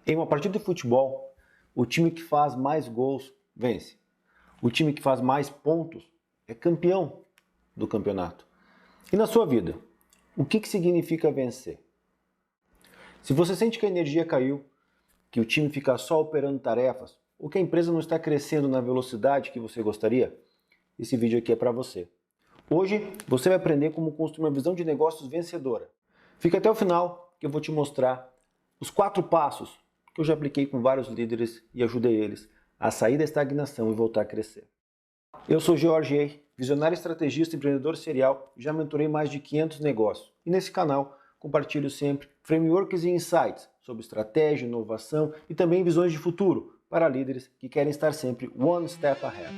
Em uma partida de futebol, o time que faz mais gols vence. O time que faz mais pontos é campeão do campeonato. E na sua vida, o que significa vencer? Se você sente que a energia caiu, que o time fica só operando tarefas, ou que a empresa não está crescendo na velocidade que você gostaria, esse vídeo aqui é para você. Hoje você vai aprender como construir uma visão de negócios vencedora. Fica até o final que eu vou te mostrar os 4 passos que eu já apliquei com vários líderes e ajudei eles a sair da estagnação e voltar a crescer. Eu sou George Ehre, visionário estrategista e empreendedor serial, já mentorei mais de 500 negócios. E nesse canal compartilho sempre frameworks e insights sobre estratégia, inovação e também visões de futuro para líderes que querem estar sempre one step ahead.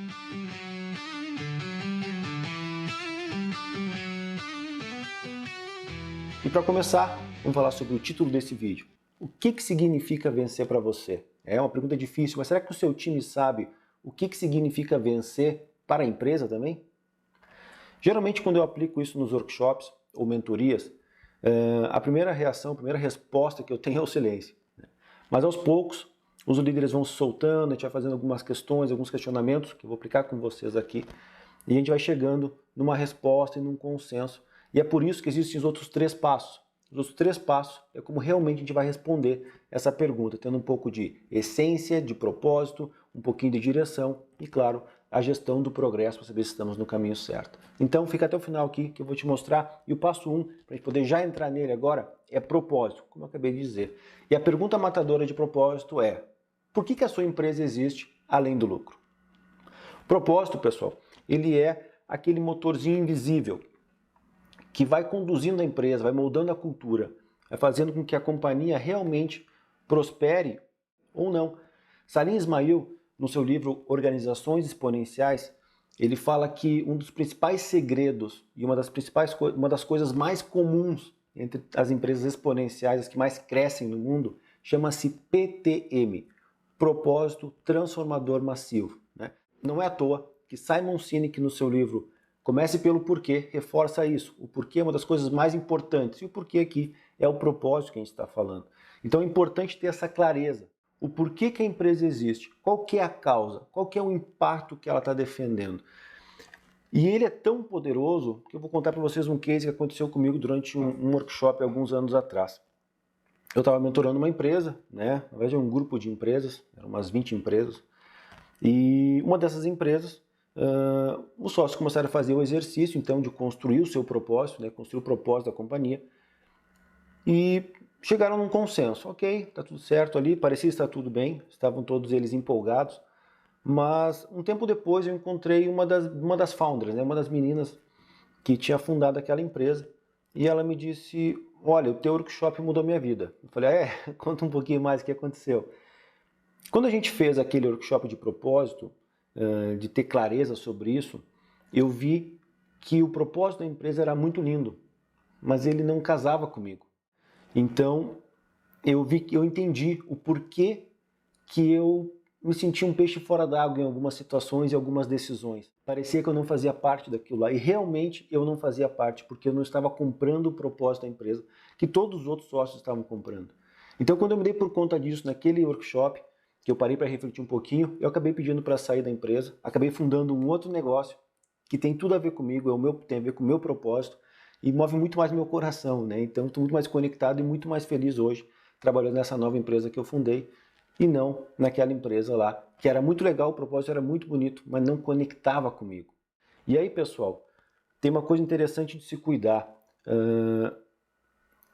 E para começar, vamos falar sobre o título desse vídeo. O que significa vencer para você? É uma pergunta difícil, mas será que o seu time sabe o que significa vencer para a empresa também? Geralmente, quando eu aplico isso nos workshops ou mentorias, a primeira reação, a primeira resposta que eu tenho é o silêncio. Mas aos poucos, os líderes vão se soltando, a gente vai fazendo algumas questões, alguns questionamentos que eu vou aplicar com vocês aqui, e a gente vai chegando numa resposta e num consenso. E é por isso que existem os outros 3 passos. Os outros 3 passos é como realmente a gente vai responder essa pergunta, tendo um pouco de essência, de propósito, um pouquinho de direção e, claro, a gestão do progresso para saber se estamos no caminho certo. Então, fica até o final aqui que eu vou te mostrar. E o passo 1, para a gente poder já entrar nele agora, é propósito, como eu acabei de dizer. E a pergunta matadora de propósito é: por que a sua empresa existe além do lucro? O propósito, pessoal, ele é aquele motorzinho invisível que vai conduzindo a empresa, vai moldando a cultura, vai fazendo com que a companhia realmente prospere ou não. Salim Ismail, no seu livro Organizações Exponenciais, ele fala que um dos principais segredos e uma das coisas mais comuns entre as empresas exponenciais, as que mais crescem no mundo, chama-se PTM, Propósito Transformador Massivo. Não é à toa que Simon Sinek, no seu livro Comece pelo Porquê, reforça isso. O porquê é uma das coisas mais importantes. E o porquê aqui é o propósito que a gente está falando. Então é importante ter essa clareza. O porquê que a empresa existe, qual que é a causa, qual que é o impacto que ela está defendendo. E ele é tão poderoso que eu vou contar para vocês um case que aconteceu comigo durante um workshop alguns anos atrás. Eu estava mentorando uma empresa, na verdade um grupo de empresas, eram umas 20 empresas, e uma dessas empresas, os sócios começaram a fazer o exercício, então, de construir o seu propósito, construir o propósito da companhia, e chegaram num consenso. Ok, está tudo certo ali, parecia estar tudo bem, estavam todos eles empolgados, mas um tempo depois eu encontrei uma das founders, uma das meninas que tinha fundado aquela empresa, e ela me disse: olha, o teu workshop mudou minha vida. Eu falei: conta um pouquinho mais o que aconteceu. Quando a gente fez aquele workshop de propósito, de ter clareza sobre isso, eu vi que o propósito da empresa era muito lindo, mas ele não casava comigo. Então, eu entendi o porquê que eu me sentia um peixe fora d'água em algumas situações e algumas decisões. Parecia que eu não fazia parte daquilo lá, e realmente eu não fazia parte, porque eu não estava comprando o propósito da empresa, que todos os outros sócios estavam comprando. Então, quando eu me dei por conta disso naquele workshop, que eu parei para refletir um pouquinho, eu acabei pedindo para sair da empresa, acabei fundando um outro negócio que tem tudo a ver comigo, tem a ver com o meu propósito e move muito mais meu coração, Então estou muito mais conectado e muito mais feliz hoje trabalhando nessa nova empresa que eu fundei e não naquela empresa lá, que era muito legal, o propósito era muito bonito, mas não conectava comigo. E aí, pessoal, tem uma coisa interessante de se cuidar.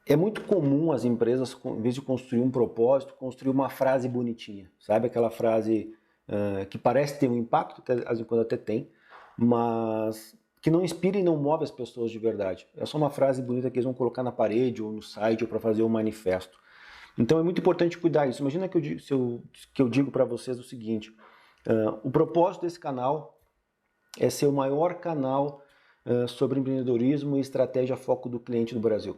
É muito comum as empresas, em vez de construir um propósito, construir uma frase bonitinha. Sabe aquela frase que parece ter um impacto, que às vezes quando até tem, mas que não inspira e não move as pessoas de verdade. É só uma frase bonita que eles vão colocar na parede ou no site ou para fazer um manifesto. Então é muito importante cuidar disso. Imagina que eu digo para vocês o seguinte: o propósito desse canal é ser o maior canal sobre empreendedorismo e estratégia foco do cliente do Brasil.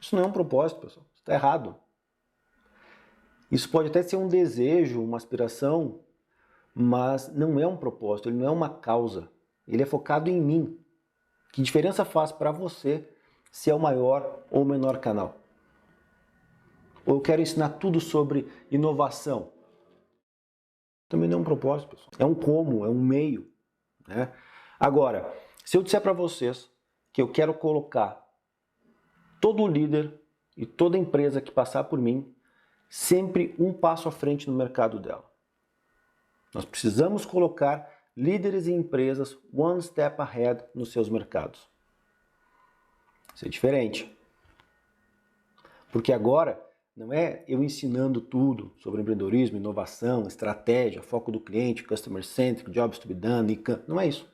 Isso não é um propósito, pessoal. Isso está errado. Isso pode até ser um desejo, uma aspiração, mas não é um propósito, ele não é uma causa. Ele é focado em mim. Que diferença faz para você se é o maior ou o menor canal? Ou eu quero ensinar tudo sobre inovação. Também não é um propósito, pessoal. É um como, é um meio, né? Agora, se eu disser para vocês que eu quero colocar todo líder e toda empresa que passar por mim sempre um passo à frente no mercado dela. Nós precisamos colocar líderes e empresas one step ahead nos seus mercados. Isso é diferente. Porque agora não é eu ensinando tudo sobre empreendedorismo, inovação, estratégia, foco do cliente, customer centric, jobs to be done, não é isso.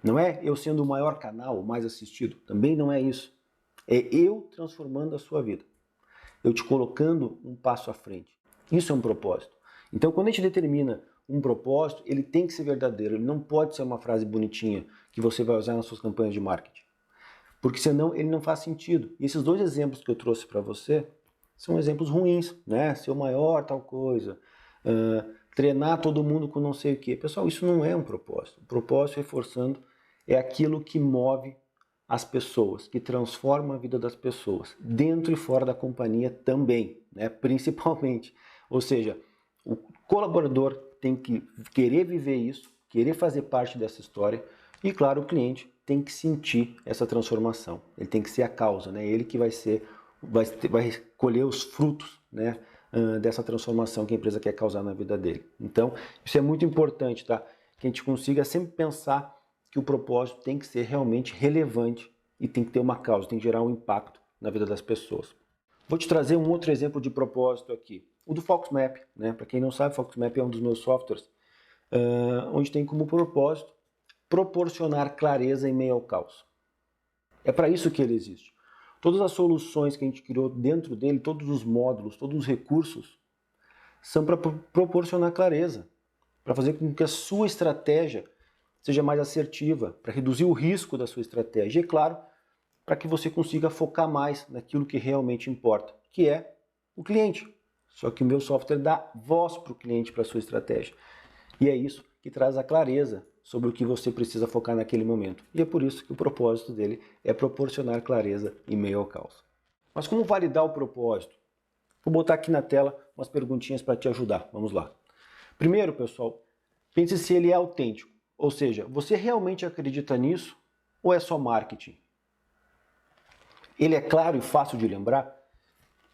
Não é eu sendo o maior canal, o mais assistido, também não é isso. É eu transformando a sua vida. Eu te colocando um passo à frente. Isso é um propósito. Então, quando a gente determina um propósito, ele tem que ser verdadeiro. Ele não pode ser uma frase bonitinha que você vai usar nas suas campanhas de marketing. Porque senão ele não faz sentido. E esses dois exemplos que eu trouxe para você são exemplos ruins, né? Ser o maior tal coisa, treinar todo mundo com não sei o quê. Pessoal, isso não é um propósito. O propósito, reforçando, é aquilo que move as pessoas, que transforma a vida das pessoas, dentro e fora da companhia também, né? Principalmente. Ou seja, o colaborador tem que querer viver isso, querer fazer parte dessa história e, claro, o cliente tem que sentir essa transformação. Ele tem que ser a causa, né? Ele que vai colher os frutos, né, dessa transformação que a empresa quer causar na vida dele. Então, isso é muito importante, tá? Que a gente consiga sempre pensar que o propósito tem que ser realmente relevante e tem que ter uma causa, tem que gerar um impacto na vida das pessoas. Vou te trazer um outro exemplo de propósito aqui, o do FoxMap, né? Para quem não sabe, FoxMap é um dos meus softwares, onde tem como propósito proporcionar clareza em meio ao caos. É para isso que ele existe. Todas as soluções que a gente criou dentro dele, todos os módulos, todos os recursos, são para proporcionar clareza, para fazer com que a sua estratégia seja mais assertiva, para reduzir o risco da sua estratégia e, claro, para que você consiga focar mais naquilo que realmente importa, que é o cliente. Só que o meu software dá voz para o cliente, para a sua estratégia. E é isso que traz a clareza sobre o que você precisa focar naquele momento. E é por isso que o propósito dele é proporcionar clareza em meio ao caos. Mas como validar o propósito? Vou botar aqui na tela umas perguntinhas para te ajudar. Vamos lá. Primeiro, pessoal, pense se ele é autêntico. Ou seja, você realmente acredita nisso ou é só marketing? Ele é claro e fácil de lembrar?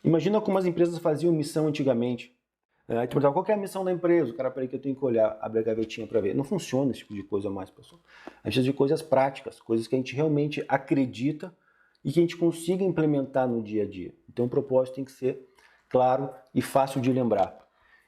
Imagina como as empresas faziam missão antigamente. Aí tu perguntava, qual que é a missão da empresa? O cara, peraí que eu tenho que olhar, abrir a gavetinha para ver. Não funciona esse tipo de coisa mais, pessoal. A gente precisa de coisas práticas, coisas que a gente realmente acredita e que a gente consiga implementar no dia a dia. Então o propósito tem que ser claro e fácil de lembrar.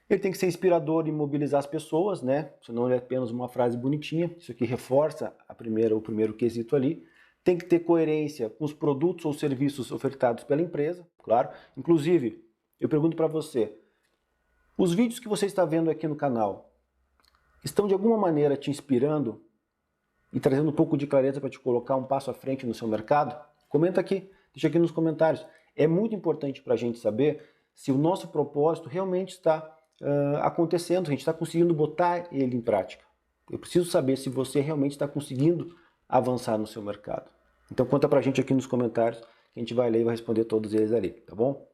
Ele tem que ser inspirador e mobilizar as pessoas, né? Senão ele é apenas uma frase bonitinha. Isso aqui reforça o primeiro quesito ali. Tem que ter coerência com os produtos ou serviços ofertados pela empresa, claro. Inclusive, eu pergunto para você, os vídeos que você está vendo aqui no canal estão de alguma maneira te inspirando e trazendo um pouco de clareza para te colocar um passo à frente no seu mercado? Comenta aqui, deixa aqui nos comentários. É muito importante para a gente saber se o nosso propósito realmente está acontecendo, a gente está conseguindo botar ele em prática. Eu preciso saber se você realmente está conseguindo avançar no seu mercado. Então conta pra gente aqui nos comentários, que a gente vai ler e vai responder todos eles ali, tá bom?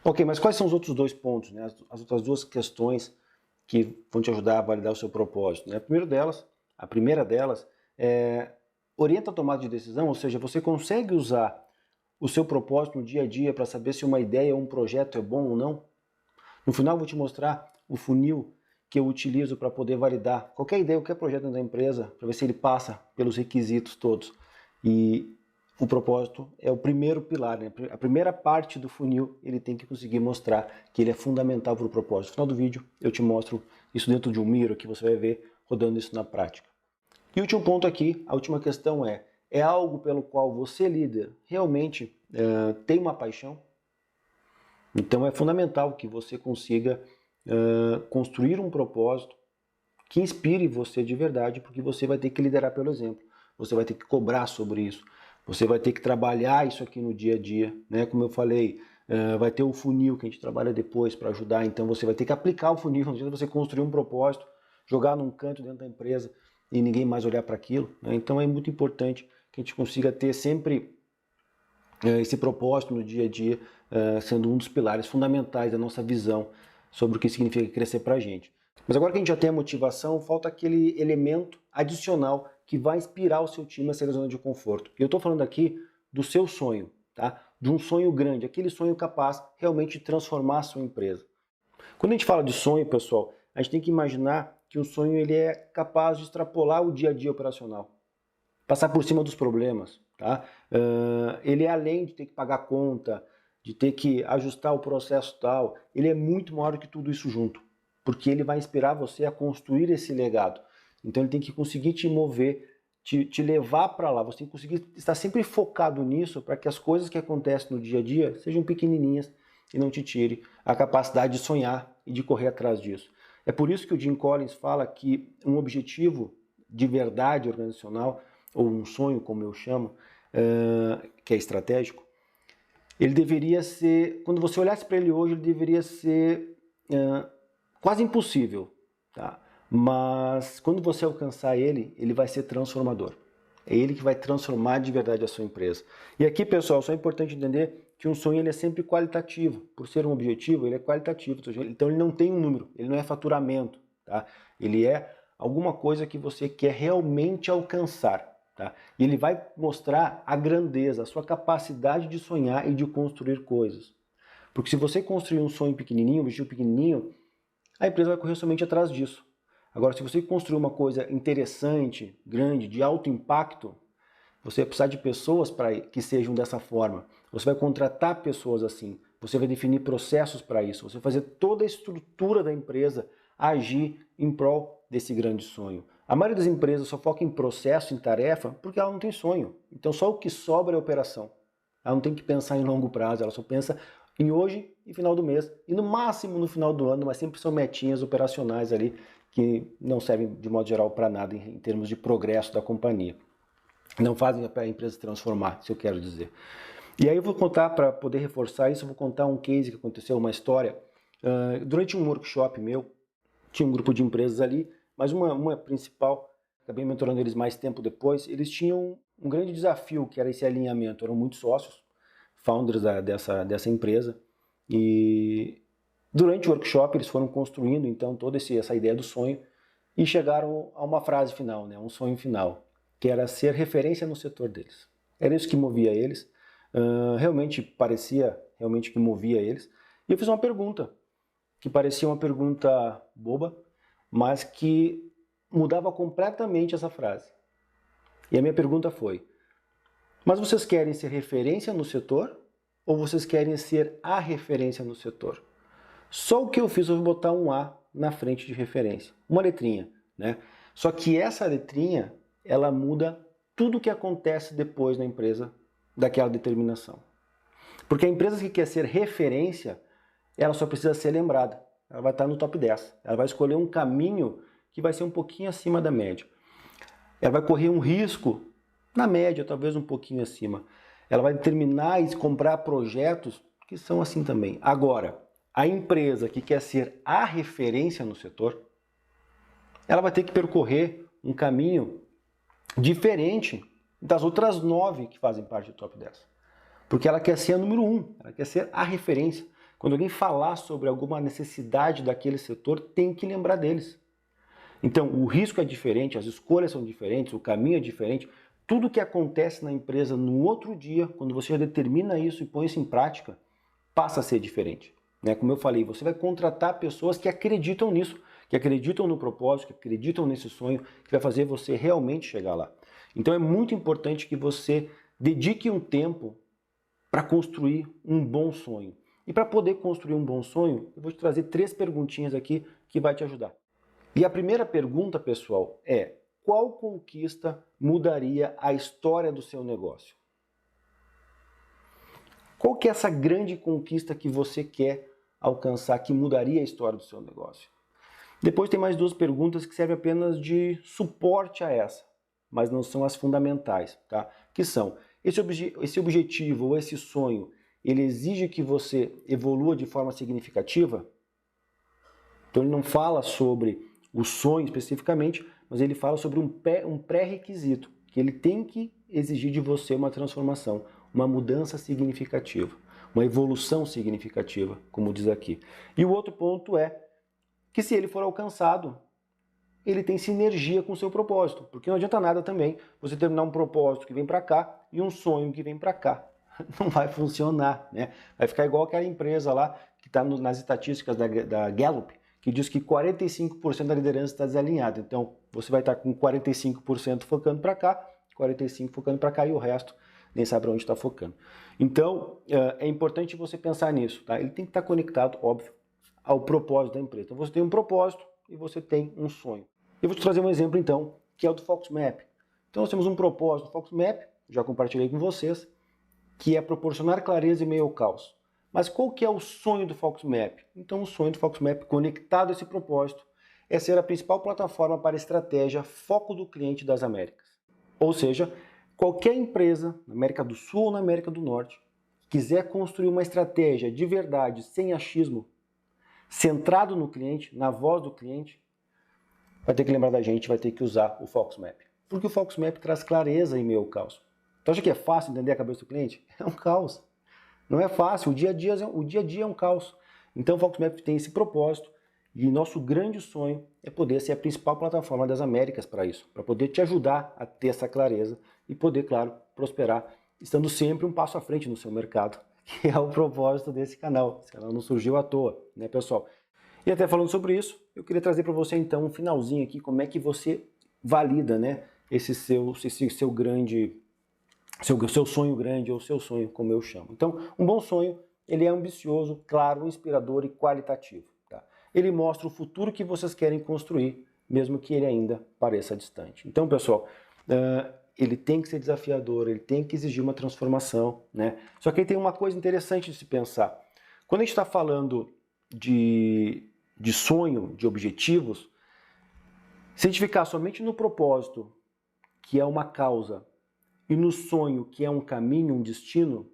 Ok, mas quais são os outros dois pontos, né? As outras duas questões que vão te ajudar a validar o seu propósito, né? A primeira delas é orienta a tomada de decisão, ou seja, você consegue usar o seu propósito no dia a dia para saber se uma ideia ou um projeto é bom ou não? No final eu vou te mostrar o funil que eu utilizo para poder validar qualquer ideia, qualquer projeto dentro da empresa, para ver se ele passa pelos requisitos todos. E o propósito é o primeiro pilar, né? A primeira parte do funil ele tem que conseguir mostrar que ele é fundamental para o propósito. No final do vídeo eu te mostro isso dentro de um Miro, que você vai ver rodando isso na prática. E o último ponto aqui, a última questão é algo pelo qual você, líder, realmente tem uma paixão? Então é fundamental que você consiga construir um propósito que inspire você de verdade, porque você vai ter que liderar pelo exemplo, você vai ter que cobrar sobre isso, você vai ter que trabalhar isso aqui no dia a dia, né? Como eu falei, vai ter o funil que a gente trabalha depois para ajudar, então você vai ter que aplicar o funil, não adianta você construir um propósito, jogar num canto dentro da empresa e ninguém mais olhar para aquilo, né? Então é muito importante que a gente consiga ter sempre esse propósito no dia a dia, sendo um dos pilares fundamentais da nossa visão sobre o que significa crescer para a gente. Mas agora que a gente já tem a motivação, falta aquele elemento adicional que vai inspirar o seu time a sair da zona de conforto. E eu estou falando aqui do seu sonho, tá? De um sonho grande, aquele sonho capaz realmente de transformar a sua empresa. Quando a gente fala de sonho, pessoal, a gente tem que imaginar que o sonho ele é capaz de extrapolar o dia a dia operacional, passar por cima dos problemas, tá? Ele é além de ter que pagar conta, de ter que ajustar o processo tal, ele é muito maior do que tudo isso junto, porque ele vai inspirar você a construir esse legado. Então ele tem que conseguir te mover, te levar para lá, você tem que conseguir estar sempre focado nisso para que as coisas que acontecem no dia a dia sejam pequenininhas e não te tire a capacidade de sonhar e de correr atrás disso. É por isso que o Jim Collins fala que um objetivo de verdade organizacional, ou um sonho, como eu chamo, que é estratégico, ele deveria ser, quando você olhasse para ele hoje, ele deveria ser quase impossível, tá? Mas quando você alcançar ele, ele vai ser transformador. É ele que vai transformar de verdade a sua empresa. E aqui, pessoal, só é importante entender que um sonho ele é sempre qualitativo. Por ser um objetivo, ele é qualitativo. Então ele não tem um número, ele não é faturamento, tá? Ele é alguma coisa que você quer realmente alcançar, tá? E ele vai mostrar a grandeza, a sua capacidade de sonhar e de construir coisas. Porque se você construir um sonho pequenininho, um objetivo pequenininho, a empresa vai correr somente atrás disso. Agora, se você construir uma coisa interessante, grande, de alto impacto, você vai precisar de pessoas para que sejam dessa forma. Você vai contratar pessoas assim. Você vai definir processos para isso. Você vai fazer toda a estrutura da empresa agir em prol desse grande sonho. A maioria das empresas só foca em processo, em tarefa, porque ela não tem sonho. Então só o que sobra é operação. Ela não tem que pensar em longo prazo, ela só pensa em hoje e final do mês. E no máximo no final do ano, mas sempre são metinhas operacionais ali que não servem de modo geral para nada em termos de progresso da companhia. Não fazem a empresa se transformar, se eu quero dizer. E aí eu vou contar, para poder reforçar isso, eu vou contar um case que aconteceu, uma história. Durante um workshop meu, tinha um grupo de empresas ali, mas uma principal, acabei mentorando eles mais tempo depois, eles tinham um grande desafio, que era esse alinhamento. Eram muitos sócios, founders dessa empresa, e durante o workshop eles foram construindo então toda essa ideia do sonho e chegaram a uma frase final, né, um sonho final, que era ser referência no setor deles. Era isso que movia eles, realmente parecia realmente que movia eles. E eu fiz uma pergunta, que parecia uma pergunta boba, mas que mudava completamente essa frase. E a minha pergunta foi: mas vocês querem ser referência no setor ou vocês querem ser a referência no setor? Só o que eu fiz foi botar um A na frente de referência, uma letrinha, né? Só que essa letrinha, ela muda tudo o que acontece depois na empresa daquela determinação. Porque a empresa que quer ser referência, ela só precisa ser lembrada. Ela vai estar no top 10. Ela vai escolher um caminho que vai ser um pouquinho acima da média. Ela vai correr um risco na média, talvez um pouquinho acima. Ela vai determinar e comprar projetos que são assim também. Agora, a empresa que quer ser a referência no setor, ela vai ter que percorrer um caminho diferente das outras 9 que fazem parte do top 10. Porque ela quer ser a número 1, ela quer ser a referência. Quando alguém falar sobre alguma necessidade daquele setor, tem que lembrar deles. Então, o risco é diferente, as escolhas são diferentes, o caminho é diferente. Tudo que acontece na empresa no outro dia, quando você já determina isso e põe isso em prática, passa a ser diferente. Como eu falei, você vai contratar pessoas que acreditam nisso, que acreditam no propósito, que acreditam nesse sonho, que vai fazer você realmente chegar lá. Então é muito importante que você dedique um tempo para construir um bom sonho. E para poder construir um bom sonho, eu vou te trazer 3 perguntinhas aqui que vai te ajudar. E a primeira pergunta, pessoal, é: qual conquista mudaria a história do seu negócio? Qual que é essa grande conquista que você quer alcançar, que mudaria a história do seu negócio? Depois tem mais 2 perguntas que servem apenas de suporte a essa, mas não são as fundamentais, tá? Que são: esse objetivo ou esse sonho, ele exige que você evolua de forma significativa? Então ele não fala sobre o sonho especificamente, mas ele fala sobre um pré-requisito, que ele tem que exigir de você uma transformação. uma mudança significativa, uma evolução significativa, como diz aqui. E o outro ponto é que se ele for alcançado, ele tem sinergia com o seu propósito, porque não adianta nada também você terminar um propósito que vem para cá e um sonho que vem para cá. Não vai funcionar, né? Vai ficar igual aquela empresa lá que está nas estatísticas da Gallup, que diz que 45% da liderança está desalinhada. Então, você vai estar com 45% focando para cá, 45% focando para cá e o resto nem sabe onde está focando. Então, é importante você pensar nisso, tá? Ele tem que estar conectado, óbvio, ao propósito da empresa. Então, você tem um propósito e você tem um sonho. Eu vou te trazer um exemplo, então, que é o do FoxMap. Então, nós temos um propósito do FoxMap, já compartilhei com vocês, que é proporcionar clareza em meio ao caos. Mas qual que é o sonho do FoxMap? Então, o sonho do FoxMap, conectado a esse propósito, é ser a principal plataforma para estratégia foco do cliente das Américas. Ou seja, qualquer empresa, na América do Sul ou na América do Norte, que quiser construir uma estratégia de verdade, sem achismo, centrado no cliente, na voz do cliente, vai ter que lembrar da gente, vai ter que usar o FoxMap. Porque o FoxMap traz clareza em meio ao caos. Então, acha que é fácil entender a cabeça do cliente? É um caos. Não é fácil, o dia a dia é um caos. Então, o FoxMap tem esse propósito e nosso grande sonho é poder ser a principal plataforma das Américas para isso, para poder te ajudar a ter essa clareza e poder, claro, prosperar, estando sempre um passo à frente no seu mercado, que é o propósito desse canal. Esse canal não surgiu à toa, né, pessoal? E até falando sobre isso, eu queria trazer para você então um finalzinho aqui, como é que você valida, né, esse seu sonho grande ou seu sonho, como eu chamo. Então, um bom sonho, ele é ambicioso, claro, inspirador e qualitativo. Tá? Ele mostra o futuro que vocês querem construir, mesmo que ele ainda pareça distante. Então, pessoal, ele tem que ser desafiador, ele tem que exigir uma transformação, né? Só que aí tem uma coisa interessante de se pensar. Quando a gente está falando de sonho, de objetivos, se a gente ficar somente no propósito, que é uma causa, e no sonho, que é um caminho, um destino,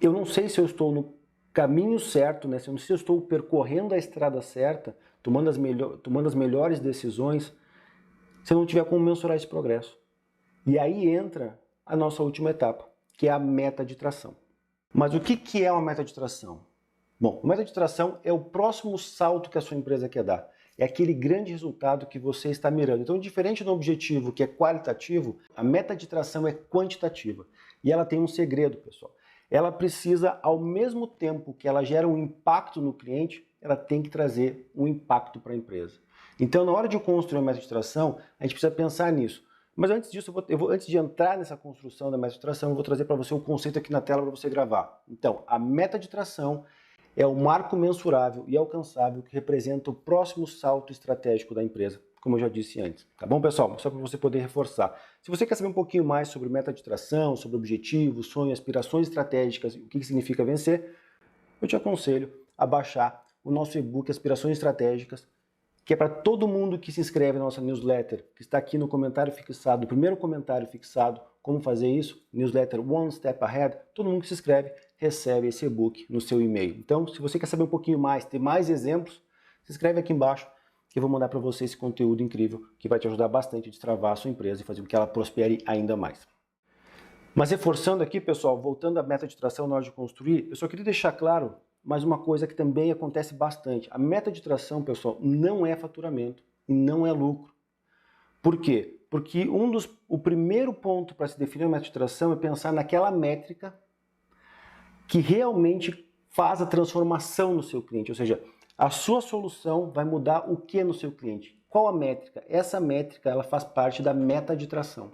eu não sei se eu estou no caminho certo, né? Eu não sei se eu estou percorrendo a estrada certa, tomando as melhores decisões, se eu não tiver como mensurar esse progresso. E aí entra a nossa última etapa, que é a meta de tração. Mas o que é uma meta de tração? Bom, a meta de tração é o próximo salto que a sua empresa quer dar. É aquele grande resultado que você está mirando. Então, diferente do objetivo que é qualitativo, a meta de tração é quantitativa. E ela tem um segredo, pessoal. Ela precisa, ao mesmo tempo que ela gera um impacto no cliente, ela tem que trazer um impacto para a empresa. Então, na hora de construir uma meta de tração, a gente precisa pensar nisso. Mas antes disso, antes de entrar nessa construção da meta de tração, eu vou trazer para você o conceito aqui na tela para você gravar. Então, a meta de tração é o marco mensurável e alcançável que representa o próximo salto estratégico da empresa, como eu já disse antes. Tá bom, pessoal? Só para você poder reforçar. Se você quer saber um pouquinho mais sobre meta de tração, sobre objetivos, sonhos, aspirações estratégicas e o que significa vencer, eu te aconselho a baixar o nosso e-book Aspirações Estratégicas, que é para todo mundo que se inscreve na nossa newsletter, que está aqui no comentário fixado, no primeiro comentário fixado, como fazer isso, newsletter One Step Ahead, todo mundo que se inscreve recebe esse e-book no seu e-mail. Então, se você quer saber um pouquinho mais, ter mais exemplos, se inscreve aqui embaixo que eu vou mandar para você esse conteúdo incrível que vai te ajudar bastante a destravar a sua empresa e fazer com que ela prospere ainda mais. Mas reforçando aqui, pessoal, voltando à meta de tração na hora de construir, eu só queria deixar claro mais uma coisa que também acontece bastante. A meta de tração, pessoal, não é faturamento e não é lucro. Por quê? Porque o primeiro ponto para se definir uma meta de tração é pensar naquela métrica que realmente faz a transformação no seu cliente, ou seja, a sua solução vai mudar o que no seu cliente. Qual a métrica? Essa métrica ela faz parte da meta de tração.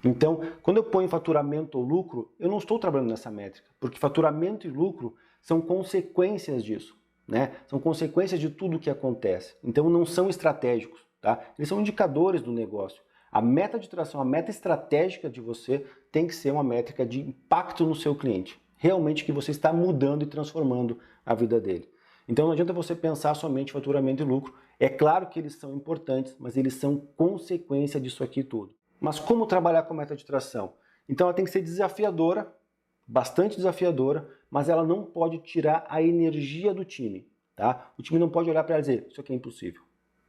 Então, quando eu ponho faturamento ou lucro, eu não estou trabalhando nessa métrica, porque faturamento e lucro são consequências disso, né? São consequências de tudo o que acontece. Então, não são estratégicos, tá? Eles são indicadores do negócio. A meta de tração, a meta estratégica de você tem que ser uma métrica de impacto no seu cliente. Realmente que você está mudando e transformando a vida dele. Então não adianta você pensar somente em faturamento e lucro. É claro que eles são importantes, mas eles são consequência disso aqui tudo. Mas como trabalhar com a meta de tração? Então ela tem que ser desafiadora, bastante desafiadora, mas ela não pode tirar a energia do time. Tá? O time não pode olhar para ela e dizer, isso aqui é impossível.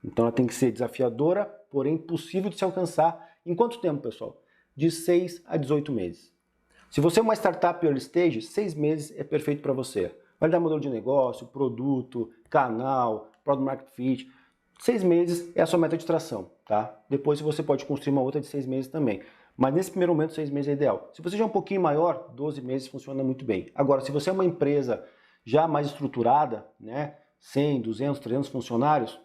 Então ela tem que ser desafiadora, porém possível de se alcançar. Em quanto tempo, pessoal? De 6 a 18 meses. Se você é uma startup early stage, 6 meses é perfeito para você. Vai dar modelo de negócio, produto, canal, product market fit. 6 meses é a sua meta de tração, tá? Depois você pode construir uma outra de 6 meses também. Mas nesse primeiro momento, 6 meses é ideal. Se você já é um pouquinho maior, 12 meses funciona muito bem. Agora, se você é uma empresa já mais estruturada, né, 100, 200, 300 funcionários,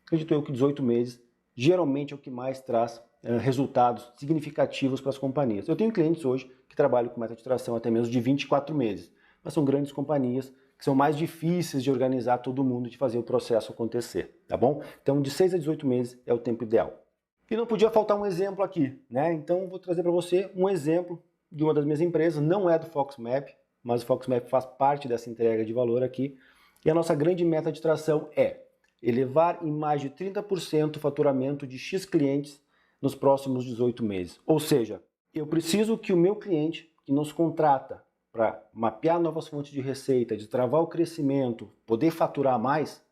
acredito eu que 18 meses geralmente é o que mais traz resultados significativos para as companhias. Eu tenho clientes hoje que trabalham com meta de tração até mesmo de 24 meses, mas são grandes companhias que são mais difíceis de organizar todo mundo, de fazer o processo acontecer, tá bom? Então, de 6 a 18 meses é o tempo ideal. E não podia faltar um exemplo aqui, né? Então, vou trazer para você um exemplo de uma das minhas empresas, não é do Foxmap, mas o Foxmap faz parte dessa entrega de valor aqui. E a nossa grande meta de tração é elevar em mais de 30% o faturamento de X clientes nos próximos 18 meses. Ou seja, eu preciso que o meu cliente, que nos contrata para mapear novas fontes de receita, de travar o crescimento, poder faturar mais,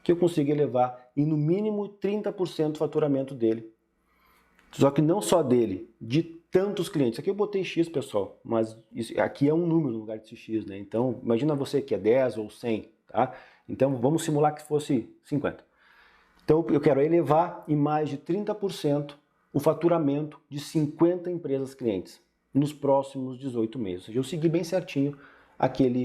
que eu consiga elevar em no mínimo 30% o faturamento dele. Só que não só dele, de tantos clientes. Aqui eu botei X, pessoal, mas isso, aqui é um número no lugar de X, né? Então, imagina você que é 10 ou 100, tá? Então, vamos simular que fosse 50. Então, eu quero elevar em mais de 30% o faturamento de 50 empresas clientes nos próximos 18 meses. Ou seja, eu segui bem certinho aquela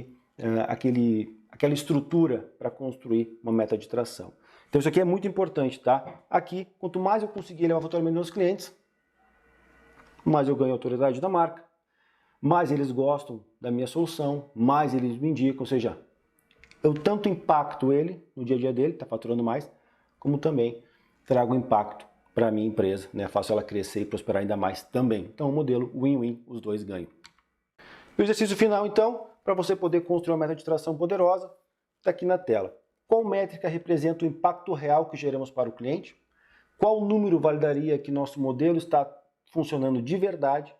estrutura para construir uma meta de tração. Então, isso aqui é muito importante, tá? Aqui, quanto mais eu conseguir elevar o faturamento dos meus clientes, mais eu ganho autoridade da marca, mais eles gostam da minha solução, mais eles me indicam, ou seja, eu tanto impacto ele no dia a dia dele, está faturando mais, como também trago impacto para a minha empresa, né? Faço ela crescer e prosperar ainda mais também. Então, o modelo win-win, os dois ganham. E o exercício final, então, para você poder construir uma meta de tração poderosa, está aqui na tela. Qual métrica representa o impacto real que geramos para o cliente? Qual número validaria que nosso modelo está funcionando de verdade?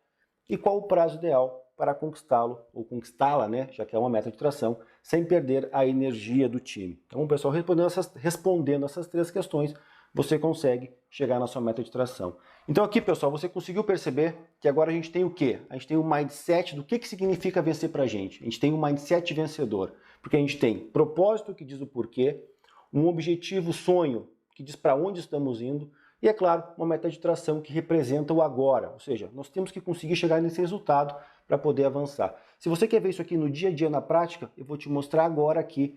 E qual o prazo ideal para conquistá-lo ou conquistá-la, né, já que é uma meta de tração, sem perder a energia do time? Então, pessoal, respondendo essas 3 questões, você consegue chegar na sua meta de tração. Então aqui, pessoal, você conseguiu perceber que agora a gente tem o quê? A gente tem um mindset do que significa vencer pra gente. A gente tem um mindset vencedor, porque a gente tem propósito que diz o porquê, um objetivo, sonho que diz para onde estamos indo, e, é claro, uma meta de tração que representa o agora, ou seja, nós temos que conseguir chegar nesse resultado para poder avançar. Se você quer ver isso aqui no dia a dia, na prática, eu vou te mostrar agora aqui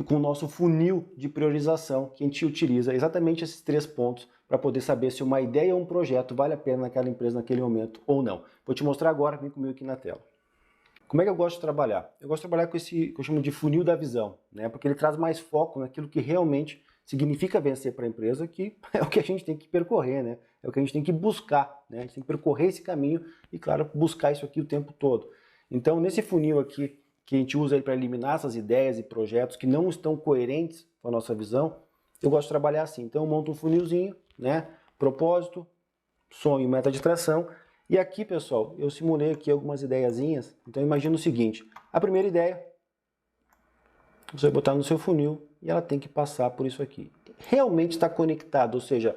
com o nosso funil de priorização, que a gente utiliza exatamente esses 3 pontos para poder saber se uma ideia ou um projeto vale a pena naquela empresa naquele momento ou não. Vou te mostrar agora, vem comigo aqui na tela. Como é que eu gosto de trabalhar? Eu gosto de trabalhar com esse que eu chamo de funil da visão, né? Porque ele traz mais foco naquilo que realmente significa vencer para a empresa, que é o que a gente tem que percorrer, né? É o que a gente tem que buscar, né? A gente tem que percorrer esse caminho e, claro, buscar isso aqui o tempo todo. Então, nesse funil aqui, que a gente usa para eliminar essas ideias e projetos que não estão coerentes com a nossa visão, eu gosto de trabalhar assim. Então, eu monto um funilzinho, né? Propósito, sonho, meta de tração. E aqui, pessoal, eu simulei aqui algumas ideiazinhas. Então, imagina o seguinte. A primeira ideia, você vai botar no seu funil e ela tem que passar por isso aqui. Realmente está conectado, ou seja,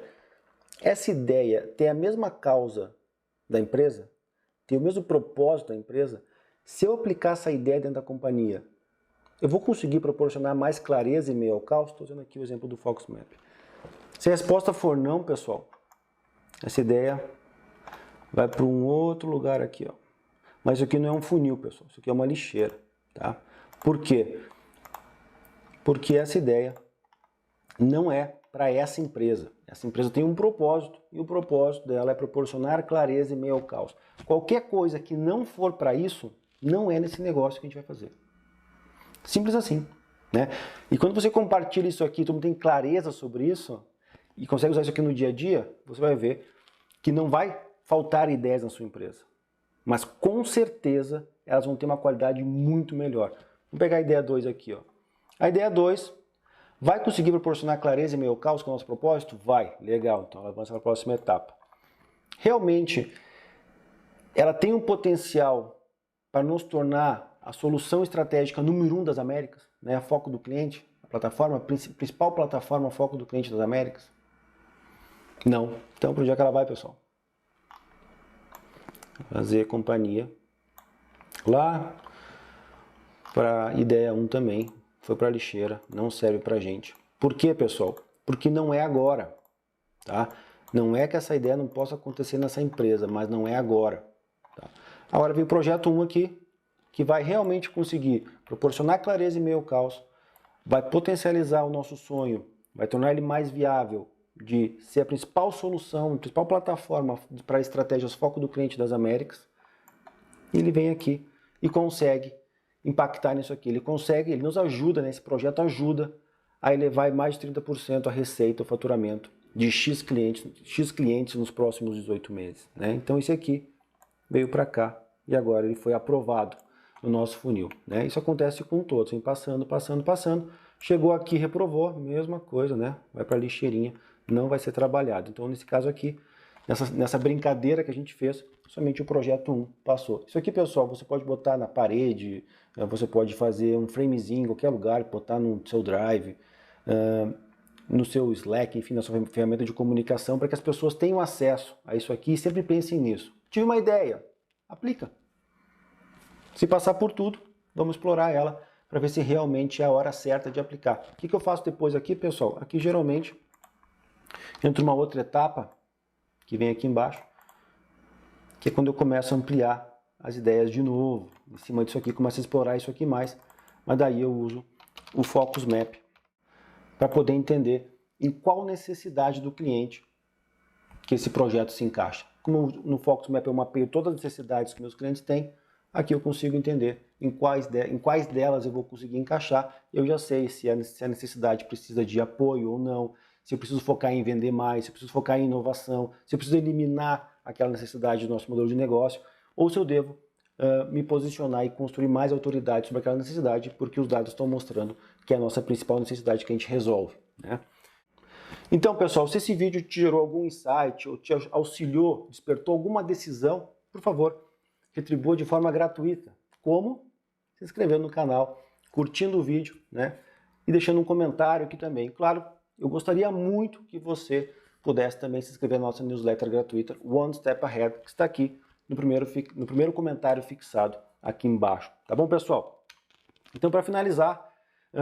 essa ideia tem a mesma causa da empresa, tem o mesmo propósito da empresa. Se eu aplicar essa ideia dentro da companhia, eu vou conseguir proporcionar mais clareza em meio ao caos? Estou usando aqui o exemplo do Foxmap. Se a resposta for não, pessoal, essa ideia vai para um outro lugar aqui, ó. Mas isso aqui não é um funil, pessoal. Isso aqui é uma lixeira, tá? Por quê? Porque essa ideia não é para essa empresa. Essa empresa tem um propósito e o propósito dela é proporcionar clareza em meio ao caos. Qualquer coisa que não for para isso, não é nesse negócio que a gente vai fazer. Simples assim, né? E quando você compartilha isso aqui, todo mundo tem clareza sobre isso e consegue usar isso aqui no dia a dia, você vai ver que não vai faltar ideias na sua empresa. Mas com certeza elas vão ter uma qualidade muito melhor. Vamos pegar a ideia 2 aqui, ó. A ideia 2 vai conseguir proporcionar clareza em meio ao caos com o nosso propósito? Vai, legal, então ela avança para a próxima etapa. Realmente, ela tem um potencial para nos tornar a solução estratégica número 1 das Américas, né? Foco do cliente, a plataforma, a principal plataforma foco do cliente das Américas? Não. Então, para onde é que ela vai, pessoal? Fazer companhia Lá para ideia 1 também, foi para a lixeira, não serve para a gente. Por quê, pessoal? Porque não é agora, tá? Não é que essa ideia não possa acontecer nessa empresa, mas não é agora. Tá? Agora vem o projeto 1 aqui, que vai realmente conseguir proporcionar clareza em meio ao caos, vai potencializar o nosso sonho, vai tornar ele mais viável de ser a principal solução, a principal plataforma para estratégias foco do cliente das Américas. E ele vem aqui e consegue impactar nisso aqui. Ele nos ajuda, né? Esse projeto ajuda a elevar mais de 30% a receita, o faturamento de X clientes nos próximos 18 meses. Né? Então esse aqui veio para cá e agora ele foi aprovado no nosso funil. Né? Isso acontece com todos, vem passando, chegou aqui, reprovou, mesma coisa, né? Vai para a lixeirinha, não vai ser trabalhado. Então nesse caso aqui, nessa brincadeira que a gente fez, somente o projeto 1 passou. Isso aqui, pessoal, você pode botar na parede, você pode fazer um framezinho em qualquer lugar, botar no seu Drive, no seu Slack, enfim, na sua ferramenta de comunicação, para que as pessoas tenham acesso a isso aqui e sempre pensem nisso. Tive uma ideia, aplica. Se passar por tudo, vamos explorar ela para ver se realmente é a hora certa de aplicar. O que eu faço depois aqui, pessoal? Aqui geralmente entra uma outra etapa, que vem aqui embaixo, que é quando eu começo a ampliar as ideias de novo. Em cima disso aqui, começo a explorar isso aqui mais, mas daí eu uso o Focus Map para poder entender em qual necessidade do cliente que esse projeto se encaixa. Como no Focus Map eu mapeio todas as necessidades que meus clientes têm, aqui eu consigo entender em quais delas eu vou conseguir encaixar. Eu já sei se a necessidade precisa de apoio ou não, se eu preciso focar em vender mais, se eu preciso focar em inovação, se eu preciso eliminar aquela necessidade do nosso modelo de negócio, ou se eu devo me posicionar e construir mais autoridade sobre aquela necessidade, porque os dados estão mostrando que é a nossa principal necessidade que a gente resolve. Né? Então, pessoal, se esse vídeo te gerou algum insight, ou te auxiliou, despertou alguma decisão, por favor, retribua de forma gratuita. Como? Se inscrevendo no canal, curtindo o vídeo, né? E deixando um comentário aqui também. Claro, eu gostaria muito que você pudesse também se inscrever na nossa newsletter gratuita, One Step Ahead, que está aqui no primeiro comentário fixado aqui embaixo. Tá bom, pessoal? Então, para finalizar,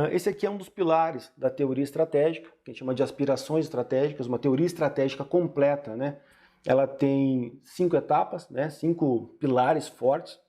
esse aqui é um dos pilares da teoria estratégica, que a gente chama de aspirações estratégicas, uma teoria estratégica completa, né? Ela tem 5 etapas, né? 5 pilares fortes,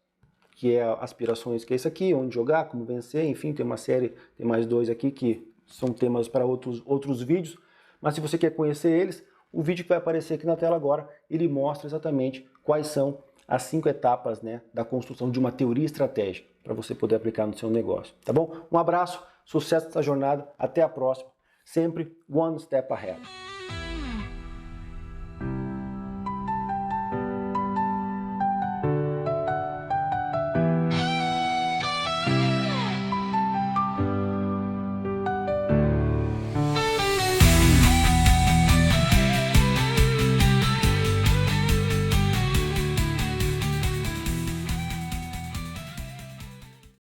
que é aspirações, que é isso aqui, onde jogar, como vencer, enfim, tem uma série, tem mais 2 aqui que são temas para outros vídeos, mas se você quer conhecer eles, o vídeo que vai aparecer aqui na tela agora, ele mostra exatamente quais são as 5 etapas, né, da construção de uma teoria estratégica, para você poder aplicar no seu negócio, tá bom? Um abraço, sucesso nessa jornada, até a próxima, sempre one step ahead.